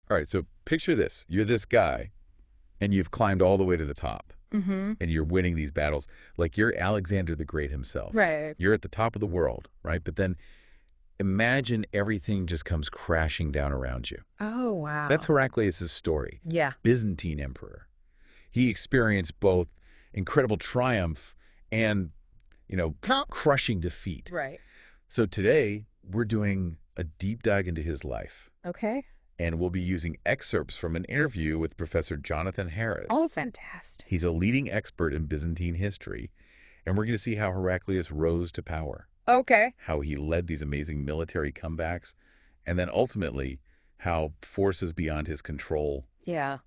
All right, so picture this. You're this guy, and you've climbed all the way to the top, and you're winning these battles. Like you're Alexander the Great himself. Right. You're at the top of the world, right? But then imagine everything just comes crashing down around you. Oh, wow. That's Heraclius' story. Yeah. Byzantine emperor. He experienced both incredible triumph and, crushing defeat. Right. So today, we're doing a deep dive into his life. Okay. And we'll be using excerpts from an interview with Professor Jonathan Harris. Oh, fantastic. He's a leading expert in Byzantine history, and we're going to see how Heraclius rose to power. Okay. How he led these amazing military comebacks, and then ultimately how forces beyond his control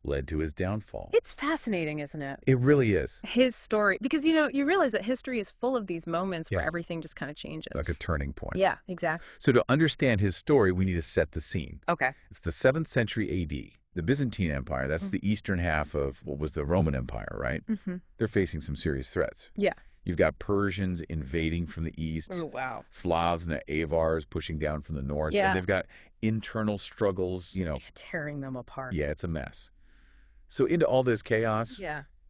led to his downfall. It's fascinating, isn't it? It really is. His story, because, you realize that history is full of these moments where everything just kind of changes. Like a turning point. Yeah, exactly. So to understand his story, we need to set the scene. Okay. It's the 7th century A.D. The Byzantine Empire, that's the eastern half of what was the Roman Empire, right? They're facing some serious threats. Yeah. You've got Persians invading from the east. Oh, wow. Slavs and the Avars pushing down from the north. Yeah. And they've got internal struggles, Tearing them apart. Yeah, it's a mess. So into all this chaos,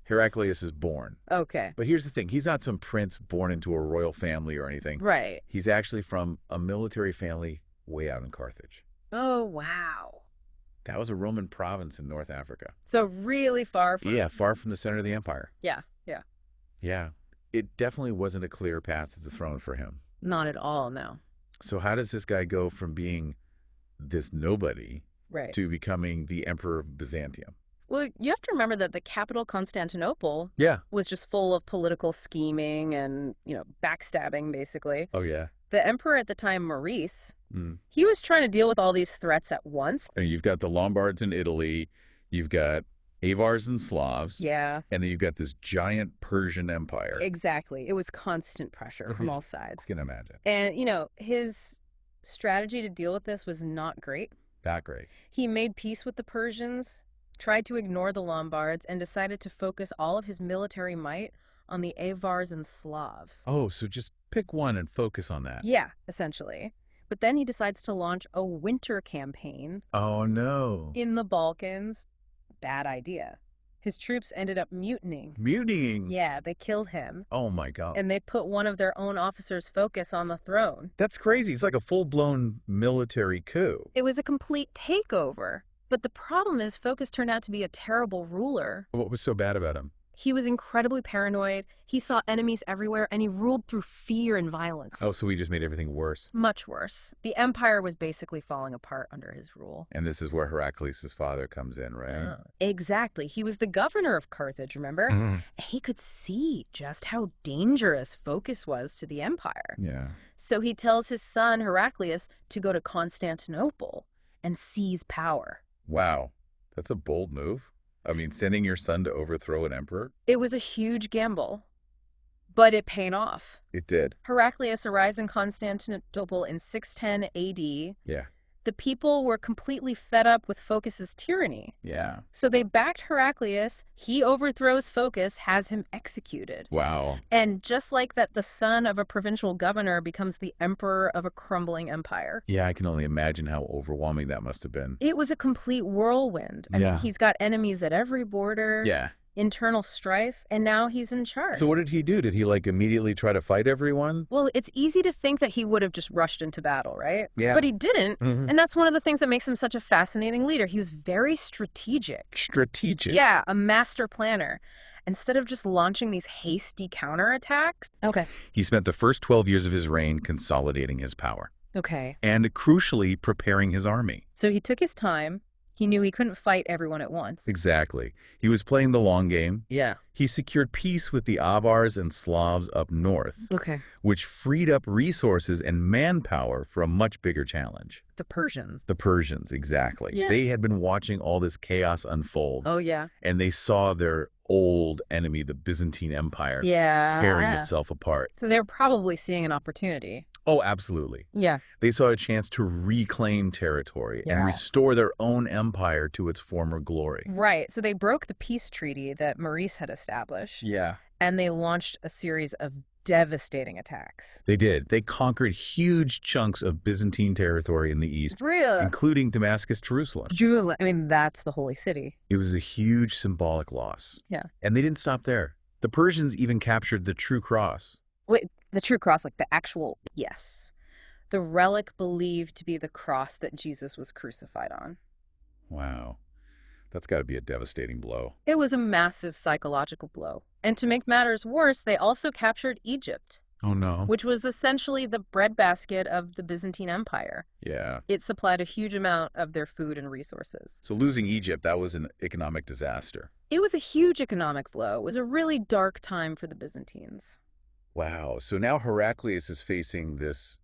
Heraclius is born. Okay. But here's the thing. He's not some prince born into a royal family or anything. Right. He's actually from a military family way out in Carthage. Oh, wow. That was a Roman province in North Africa. So really far from... Yeah, far from the center of the empire. Yeah. Yeah. It definitely wasn't a clear path to the throne for him. Not at all, no. So how does this guy go from being this nobody Right. to becoming the emperor of Byzantium? Well, you have to remember that the capital, Constantinople, Yeah. was just full of political scheming and, backstabbing, basically. Oh, yeah. The emperor at the time, Maurice, he was trying to deal with all these threats at once. And you've got the Lombards in Italy. You've got Avars and Slavs. Yeah. And then you've got this giant Persian empire. Exactly. It was constant pressure from all sides. I can imagine. And, his strategy to deal with this was not great. Not great. He made peace with the Persians, tried to ignore the Lombards, and decided to focus all of his military might on the Avars and Slavs. Oh, so just pick one and focus on that. Yeah, essentially. But then he decides to launch a winter campaign. Oh, no. In the Balkans. Bad idea. His troops ended up mutinying. Mutinying? Yeah, they killed him. Oh, my God. And they put one of their own officers' focus on the throne. That's crazy. It's like a full-blown military coup. It was a complete takeover. But the problem is Focus turned out to be a terrible ruler. What was so bad about him? He was incredibly paranoid. He saw enemies everywhere, and he ruled through fear and violence. Oh, so he just made everything worse. Much worse. The empire was basically falling apart under his rule. And this is where Heraclius' father comes in, right? Exactly. He was the governor of Carthage, remember? He could see just how dangerous Focus was to the empire. Yeah. So he tells his son, Heraclius, to go to Constantinople and seize power. Wow. That's a bold move. I mean, sending your son to overthrow an emperor? It was a huge gamble, but it paid off. It did. Heraclius arrives in Constantinople in 610 AD. Yeah. The people were completely fed up with Focus's tyranny. Yeah. So they backed Heraclius. He overthrows Focus, has him executed. Wow. And just like that, the son of a provincial governor becomes the emperor of a crumbling empire. Yeah, I can only imagine how overwhelming that must have been. It was a complete whirlwind. I mean, he's got enemies at every border. Yeah. Internal strife, and now he's in charge. So what did he do? Did he immediately try to fight everyone? Well, it's easy to think that he would have just rushed into battle, right? Yeah. But he didn't, and that's one of the things that makes him such a fascinating leader. He was very strategic. Strategic? Yeah, a master planner. Instead of just launching these hasty counterattacks. Okay. He spent the first 12 years of his reign consolidating his power. Okay. And crucially, preparing his army. So he took his time. He knew he couldn't fight everyone at once. Exactly. He was playing the long game. Yeah. He secured peace with the Avars and Slavs up north, Okay. which freed up resources and manpower for a much bigger challenge. The Persians. The Persians, exactly. Yeah. They had been watching all this chaos unfold. Oh, yeah. And they saw their old enemy, the Byzantine Empire, Yeah. tearing itself apart. So they were probably seeing an opportunity. Oh, absolutely. Yeah. They saw a chance to reclaim territory and restore their own empire to its former glory. Right. So they broke the peace treaty that Maurice had established. Yeah. And they launched a series of devastating attacks. They did. They conquered huge chunks of Byzantine territory in the east, Really? including Damascus, Jerusalem. Jerusalem, I mean, that's the holy city. It was a huge symbolic loss. Yeah. And they didn't stop there. The Persians even captured the true cross. Wait, the true cross, like the actual, yes. The relic believed to be the cross that Jesus was crucified on. Wow. That's got to be a devastating blow. It was a massive psychological blow. And to make matters worse, they also captured Egypt, Oh, no. which was essentially the breadbasket of the Byzantine Empire. Yeah. It supplied a huge amount of their food and resources. So losing Egypt, that was an economic disaster. It was a huge economic blow. It was a really dark time for the Byzantines. Wow. So now Heraclius is facing this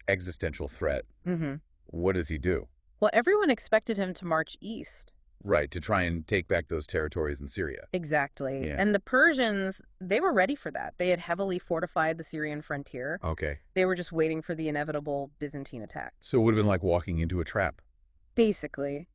existential threat. Mm-hmm. What does he do? Well, everyone expected him to march east. Right, to try and take back those territories in Syria. Exactly. Yeah. And the Persians, they were ready for that. They had heavily fortified the Syrian frontier. Okay. They were just waiting for the inevitable Byzantine attack. So it would have been like walking into a trap. Basically.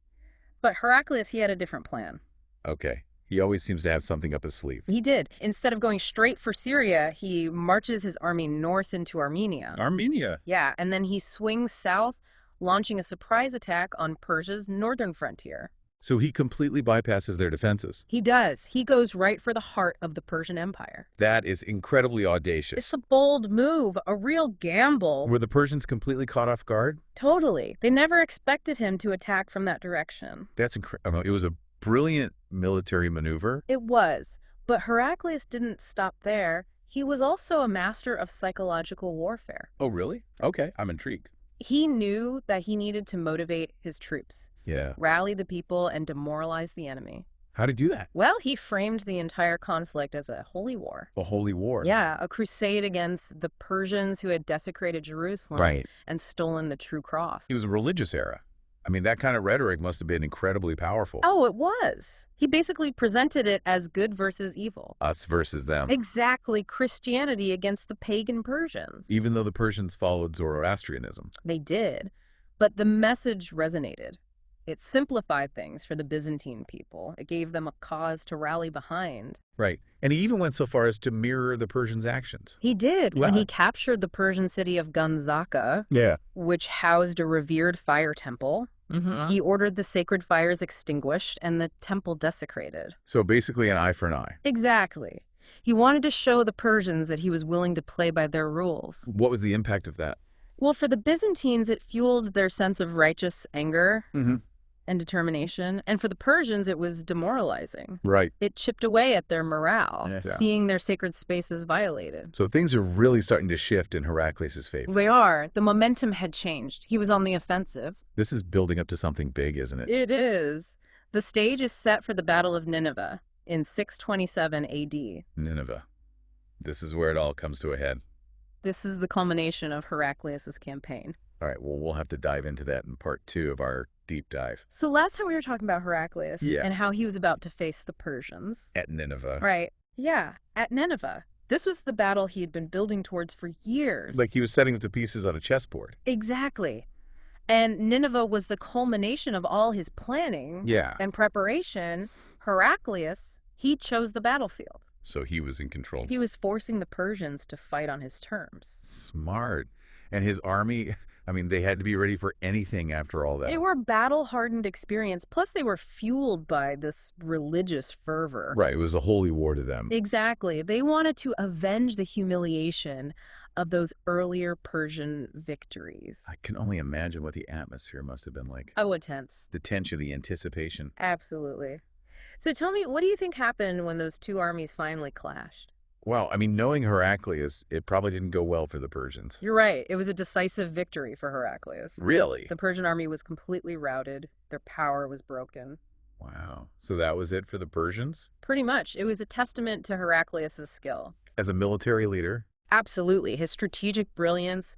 But Heraclius, he had a different plan. Okay. He always seems to have something up his sleeve. He did. Instead of going straight for Syria, he marches his army north into Armenia. Armenia. Yeah, and then he swings south, launching a surprise attack on Persia's northern frontier. So he completely bypasses their defenses. He does. He goes right for the heart of the Persian Empire. That is incredibly audacious. It's a bold move, a real gamble. Were the Persians completely caught off guard? Totally. They never expected him to attack from that direction. That's incredible. It was a brilliant military maneuver. It was. But Heraclius didn't stop there. He was also a master of psychological warfare. Oh, really? Okay, I'm intrigued. He knew that he needed to motivate his troops, Yeah. rally the people, and demoralize the enemy. How to do that? Well, he framed the entire conflict as a holy war. A holy war. Yeah, a crusade against the Persians who had desecrated Jerusalem Right. and stolen the true cross. It was a religious era. I mean, that kind of rhetoric must have been incredibly powerful. Oh, it was. He basically presented it as good versus evil. Us versus them. Exactly, Christianity against the pagan Persians. Even though the Persians followed Zoroastrianism. They did, but the message resonated. It simplified things for the Byzantine people. It gave them a cause to rally behind. Right. And he even went so far as to mirror the Persians' actions. He did when Wow. he captured the Persian city of Gunzaka, Yeah. which housed a revered fire temple. Mm-hmm. He ordered the sacred fires extinguished and the temple desecrated. So basically an eye for an eye. Exactly. He wanted to show the Persians that he was willing to play by their rules. What was the impact of that? Well, for the Byzantines, it fueled their sense of righteous anger Mm-hmm. and determination. And for the Persians, it was demoralizing. Right. It chipped away at their morale, Yes. Yeah. seeing their sacred spaces violated. So things are really starting to shift in Heraclius' favor. They are. The momentum had changed. He was on the offensive. This is building up to something big, isn't it? It is. The stage is set for the Battle of Nineveh in 627 AD. Nineveh. This is where it all comes to a head. This is the culmination of Heraclius' campaign. All right, well, we'll have to dive into that in part 2 of our deep dive. So last time we were talking about Heraclius Yeah. and how he was about to face the Persians. At Nineveh. Right. Yeah, at Nineveh. This was the battle he had been building towards for years. Like he was setting up the pieces on a chessboard. Exactly. And Nineveh was the culmination of all his planning Yeah. and preparation. Heraclius, he chose the battlefield. So he was in control. He was forcing the Persians to fight on his terms. Smart. And his army, I mean, they had to be ready for anything after all that. They were battle-hardened experience, plus they were fueled by this religious fervor. Right, it was a holy war to them. Exactly. They wanted to avenge the humiliation of those earlier Persian victories. I can only imagine what the atmosphere must have been like. Oh, intense. The tension, the anticipation. Absolutely. So tell me, what do you think happened when those two armies finally clashed? Well, I mean, knowing Heraclius, it probably didn't go well for the Persians. You're right. It was a decisive victory for Heraclius. Really? The Persian army was completely routed. Their power was broken. Wow. So that was it for the Persians? Pretty much. It was a testament to Heraclius' skill. As a military leader? Absolutely. His strategic brilliance,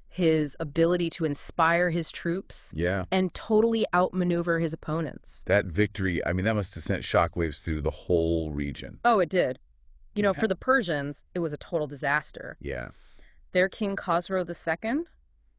his ability to inspire his troops, Yeah. and totally outmaneuver his opponents. That victory, I mean, that must have sent shockwaves through the whole region. Oh, it did. You know, Yeah. for the Persians, it was a total disaster. Yeah. Their king Khosrow II,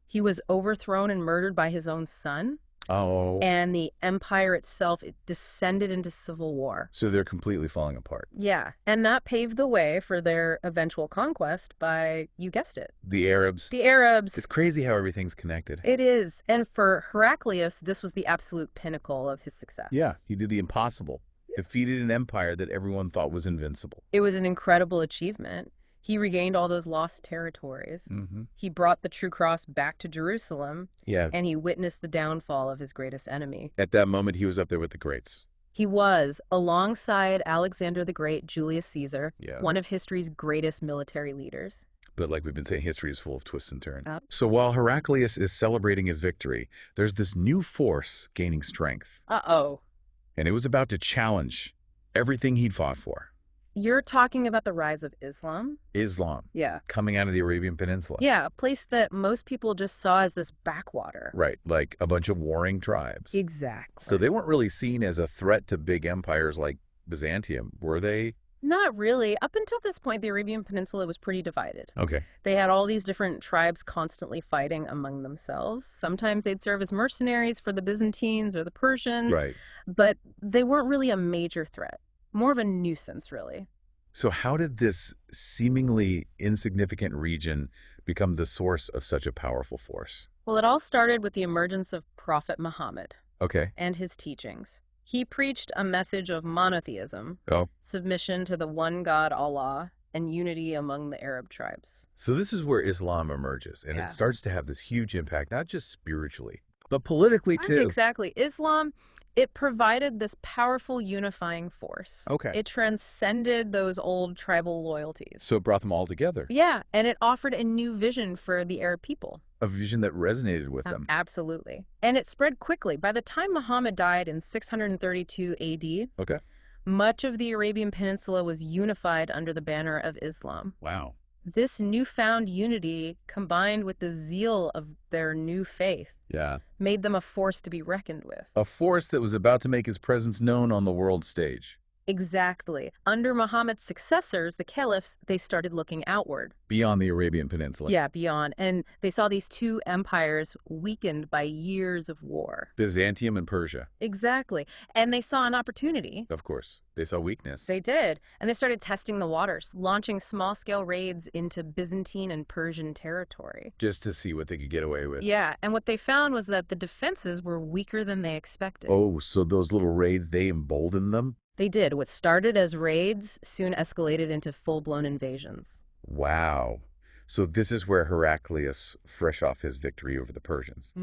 he was overthrown and murdered by his own son. Oh. And the empire itself, it descended into civil war. So they're completely falling apart. Yeah, and that paved the way for their eventual conquest by, you guessed it, The Arabs. the Arabs. It's crazy how everything's connected. It is. And for Heraclius, this was the absolute pinnacle of his success. Yeah, he did the impossible. Defeated an empire that everyone thought was invincible. It was an incredible achievement. He regained all those lost territories. He brought the true cross back to Jerusalem. Yeah. And he witnessed the downfall of his greatest enemy. At that moment, he was up there with the greats. He was, alongside Alexander the Great, Julius Caesar, one of history's greatest military leaders. But like we've been saying, history is full of twists and turns. Yep. So while Heraclius is celebrating his victory, there's this new force gaining strength. Uh-oh. And it was about to challenge everything he'd fought for. You're talking about the rise of Islam? Islam. Yeah. Coming out of the Arabian Peninsula. Yeah, a place that most people just saw as this backwater. Right, like a bunch of warring tribes. Exactly. So they weren't really seen as a threat to big empires like Byzantium, were they? Not really. Up until this point, the Arabian Peninsula was pretty divided. Okay. They had all these different tribes constantly fighting among themselves. Sometimes they'd serve as mercenaries for the Byzantines or the Persians. Right. But they weren't really a major threat. More of a nuisance, really. So how did this seemingly insignificant region become the source of such a powerful force? Well, it all started with the emergence of Prophet Muhammad. Okay. And his teachings. He preached a message of monotheism, submission to the one God, Allah, and unity among the Arab tribes. So this is where Islam emerges, and it starts to have this huge impact, not just spiritually, but politically too. Exactly. Islam, it provided this powerful unifying force. Okay. It transcended those old tribal loyalties. So it brought them all together. Yeah, and it offered a new vision for the Arab people. A vision that resonated with them. Absolutely. And it spread quickly. By the time Muhammad died in 632 AD, much of the Arabian Peninsula was unified under the banner of Islam. Wow. This newfound unity, combined with the zeal of their new faith, made them a force to be reckoned with. A force that was about to make his presence known on the world stage. Exactly. Under Muhammad's successors, the caliphs, they started looking outward. Beyond the Arabian Peninsula. Yeah, beyond. And they saw these two empires weakened by years of war. Byzantium and Persia. Exactly. And they saw an opportunity. Of course. They saw weakness. They did. And they started testing the waters, launching small-scale raids into Byzantine and Persian territory. Just to see what they could get away with. Yeah, and what they found was that the defenses were weaker than they expected. Oh, so those little raids, they emboldened them? They did. What started as raids soon escalated into full-blown invasions. Wow. So this is where Heraclius, fresh off his victory over the Persians,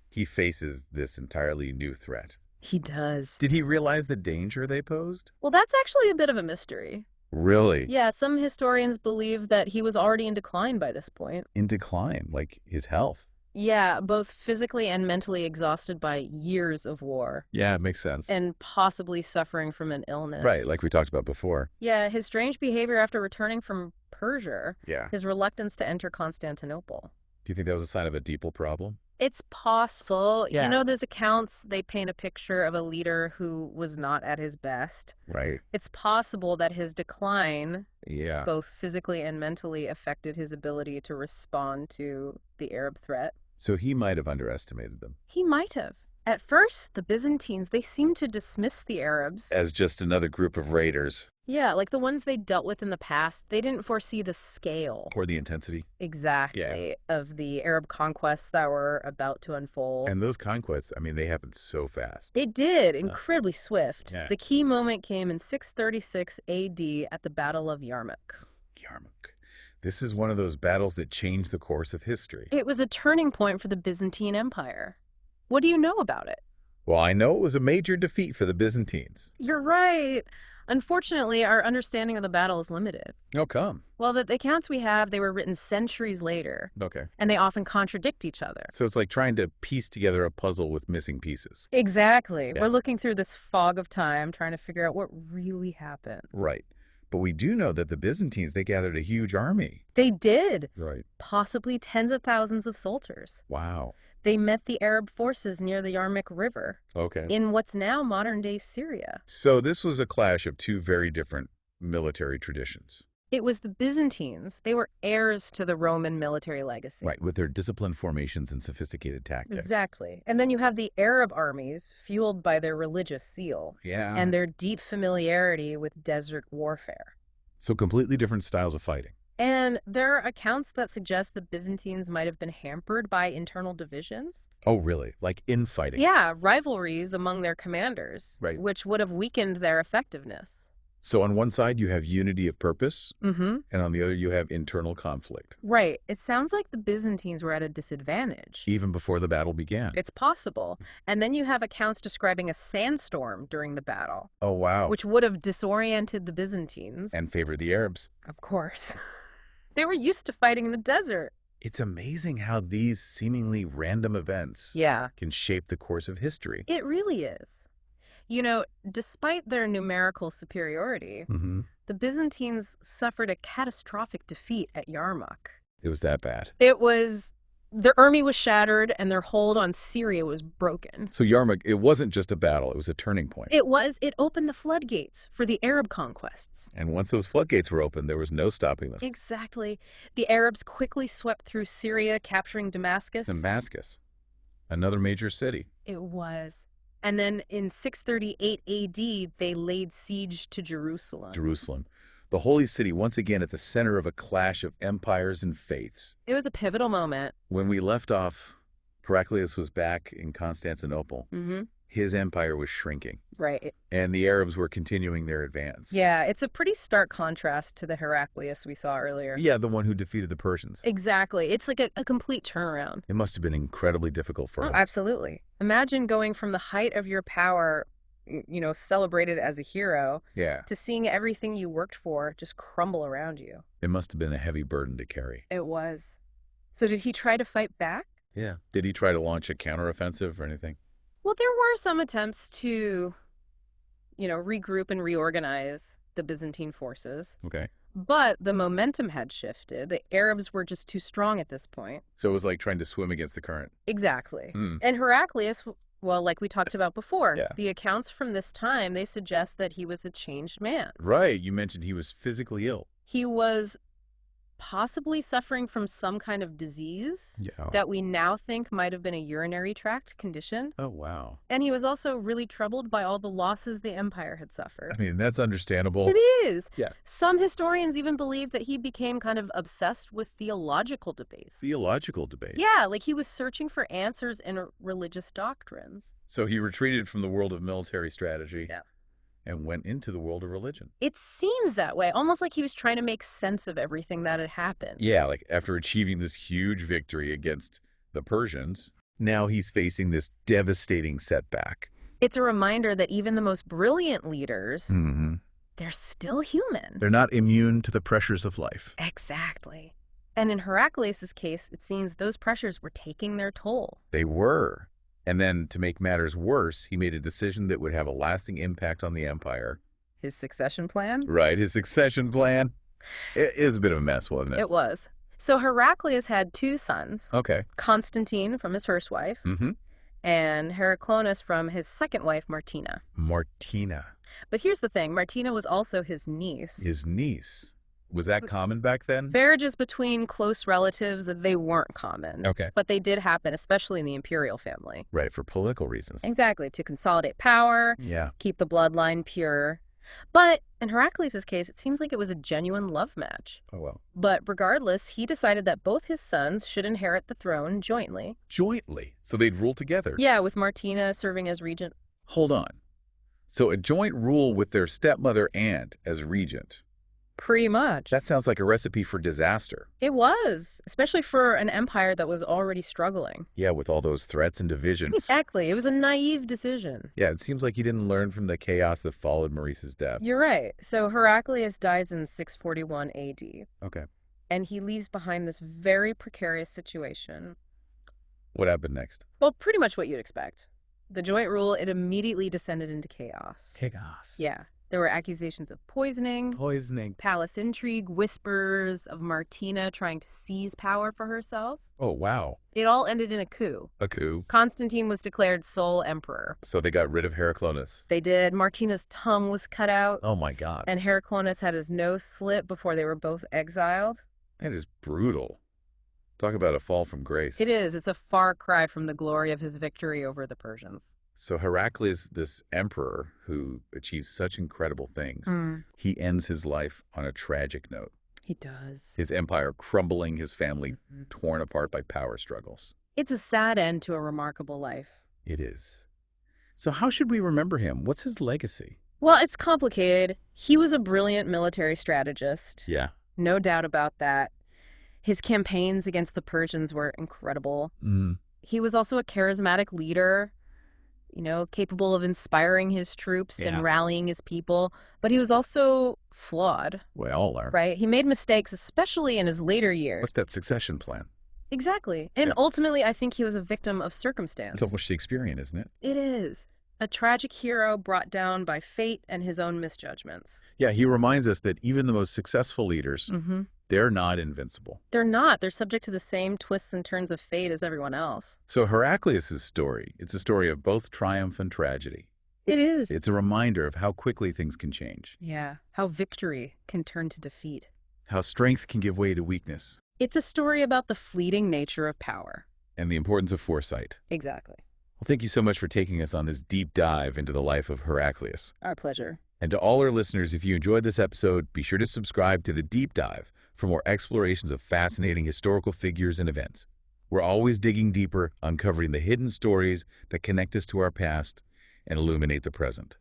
he faces this entirely new threat. He does. Did he realize the danger they posed? Well, that's actually a bit of a mystery. Really? Yeah, some historians believe that he was already in decline by this point. In decline, like his health? Yeah, both physically and mentally exhausted by years of war. Yeah, it makes sense. And possibly suffering from an illness. Right, like we talked about before. Yeah, his strange behavior after returning from Persia. Yeah. His reluctance to enter Constantinople. Do you think that was a sign of a deeper problem? It's possible. Yeah. You know, those accounts, they paint a picture of a leader who was not at his best. Right. It's possible that his decline, Yeah. both physically and mentally, affected his ability to respond to the Arab threat. So he might have underestimated them. He might have. At first, the Byzantines, they seemed to dismiss the Arabs as just another group of raiders. Yeah, like the ones they dealt with in the past. They didn't foresee the scale. Or the intensity. Exactly. Of the Arab conquests that were about to unfold. And those conquests, I mean, they happened so fast. They did, incredibly swift. Yeah. The key moment came in 636 AD at the Battle of Yarmouk. Yarmouk. This is one of those battles that changed the course of history. It was a turning point for the Byzantine Empire. What do you know about it? Well, I know it was a major defeat for the Byzantines. You're right. Unfortunately, our understanding of the battle is limited. How come? Well, the accounts we have, they were written centuries later. Okay. And they often contradict each other. So it's like trying to piece together a puzzle with missing pieces. Exactly. Yeah. We're looking through this fog of time, trying to figure out what really happened. Right. But we do know that the Byzantines, they gathered a huge army. They did. Right. Possibly tens of thousands of soldiers. Wow. They met the Arab forces near the Yarmouk River. Okay. In what's now modern-day Syria. So this was a clash of two very different military traditions. It was the Byzantines. They were heirs to the Roman military legacy. Right, with their disciplined formations and sophisticated tactics. Exactly. And then you have the Arab armies, fueled by their religious zeal. Yeah. And their deep familiarity with desert warfare. So completely different styles of fighting. And there are accounts that suggest the Byzantines might have been hampered by internal divisions. Oh, really? Like infighting? Yeah, rivalries among their commanders, right, which would have weakened their effectiveness. So on one side, you have unity of purpose, Mm-hmm. and on the other, you have internal conflict. Right. It sounds like the Byzantines were at a disadvantage. Even before the battle began. It's possible. And then you have accounts describing a sandstorm during the battle. Oh, wow. Which would have disoriented the Byzantines. And favored the Arabs. Of course. They were used to fighting in the desert. It's amazing how these seemingly random events can shape the course of history. It really is. You know, despite their numerical superiority, the Byzantines suffered a catastrophic defeat at Yarmouk. It was that bad. Their army was shattered and their hold on Syria was broken. So Yarmouk, it wasn't just a battle, it was a turning point. It opened the floodgates for the Arab conquests. And once those floodgates were open, there was no stopping them. Exactly. The Arabs quickly swept through Syria, capturing Damascus. Damascus, another major city. It was. And then in 638 AD, they laid siege to Jerusalem. The holy city, once again at the center of a clash of empires and faiths. It was a pivotal moment. When we left off, Heraclius was back in Constantinople. His empire was shrinking. Right. And the Arabs were continuing their advance. Yeah, it's a pretty stark contrast to the Heraclius we saw earlier. Yeah, the one who defeated the Persians. Exactly. It's like a complete turnaround. It must have been incredibly difficult for him. Oh, absolutely. Imagine going from the height of your power, celebrated as a hero, to seeing everything you worked for just crumble around you. It must have been a heavy burden to carry. It was. So did he try to fight back? Yeah. Did he try to launch a counteroffensive or anything? Well, there were some attempts to, regroup and reorganize the Byzantine forces. Okay. But the momentum had shifted. The Arabs were just too strong at this point. So it was like trying to swim against the current. Exactly. And Heraclius, well, like we talked about before, the accounts from this time, they suggest that he was a changed man. Right. You mentioned he was physically ill. He was possibly suffering from some kind of disease that we now think might have been a urinary tract condition. Oh, wow. And he was also really troubled by all the losses the empire had suffered. I mean, that's understandable. It is. Yeah. Some historians even believe that he became kind of obsessed with theological debates. Theological debate? Yeah, like he was searching for answers in religious doctrines. So he retreated from the world of military strategy. And went into the world of religion. It seems that way, almost like he was trying to make sense of everything that had happened. Yeah, like after achieving this huge victory against the Persians, now he's facing this devastating setback. It's a reminder that even the most brilliant leaders, they're still human. They're not immune to the pressures of life. Exactly. And in Heraclius' case, it seems those pressures were taking their toll. They were. And then, to make matters worse, he made a decision that would have a lasting impact on the empire. His succession plan? Right, his succession plan. It is a bit of a mess, wasn't it? It was. So Heraclius had two sons. Okay. Constantine from his first wife. And Heraclius from his second wife, Martina. But here's the thing. Martina was also his niece. His niece? Was that common back then? Marriages between close relatives, they weren't common. Okay. But they did happen, especially in the imperial family. Right, for political reasons. Exactly, to consolidate power, keep the bloodline pure. But in Heraclius' case, it seems like it was a genuine love match. Oh, well. But regardless, he decided that both his sons should inherit the throne jointly. Jointly? So they'd rule together? Yeah, with Martina serving as regent. Hold on. So a joint rule with their stepmother aunt as regent. Pretty much. That sounds like a recipe for disaster. It was, especially for an empire that was already struggling. Yeah, with all those threats and divisions. Exactly. It was a naive decision. Yeah, it seems like he didn't learn from the chaos that followed Maurice's death. You're right. So Heraclius dies in 641 AD. Okay. And he leaves behind this very precarious situation. What happened next? Well, pretty much what you'd expect. The joint rule, it immediately descended into chaos. Chaos. Yeah. There were accusations of poisoning, palace intrigue, whispers of Martina trying to seize power for herself. Oh, wow. It all ended in a coup. A coup? Constantine was declared sole emperor. So they got rid of Heraclius? They did. Martina's tongue was cut out. Oh, my God. And Heraclius had his nose slit before they were both exiled. That is brutal. Talk about a fall from grace. It is. It's a far cry from the glory of his victory over the Persians. So Heraclius, this emperor who achieved such incredible things, he ends his life on a tragic note. He does. His empire crumbling, his family torn apart by power struggles. It's a sad end to a remarkable life. It is. So how should we remember him? What's his legacy? Well, it's complicated. He was a brilliant military strategist. Yeah. No doubt about that. His campaigns against the Persians were incredible. He was also a charismatic leader, capable of inspiring his troops and rallying his people. But he was also flawed. We all are. Right? He made mistakes, especially in his later years. What's that succession plan? Exactly. And ultimately, I think he was a victim of circumstance. It's almost Shakespearean, isn't it? It is. A tragic hero brought down by fate and his own misjudgments. Yeah, he reminds us that even the most successful leaders, they're not invincible. They're not. They're subject to the same twists and turns of fate as everyone else. So Heraclius' story, it's a story of both triumph and tragedy. It is. It's a reminder of how quickly things can change. Yeah, how victory can turn to defeat. How strength can give way to weakness. It's a story about the fleeting nature of power. And the importance of foresight. Exactly. Well, thank you so much for taking us on this deep dive into the life of Heraclius. Our pleasure. And to all our listeners, if you enjoyed this episode, be sure to subscribe to The Deep Dive for more explorations of fascinating historical figures and events. We're always digging deeper, uncovering the hidden stories that connect us to our past and illuminate the present.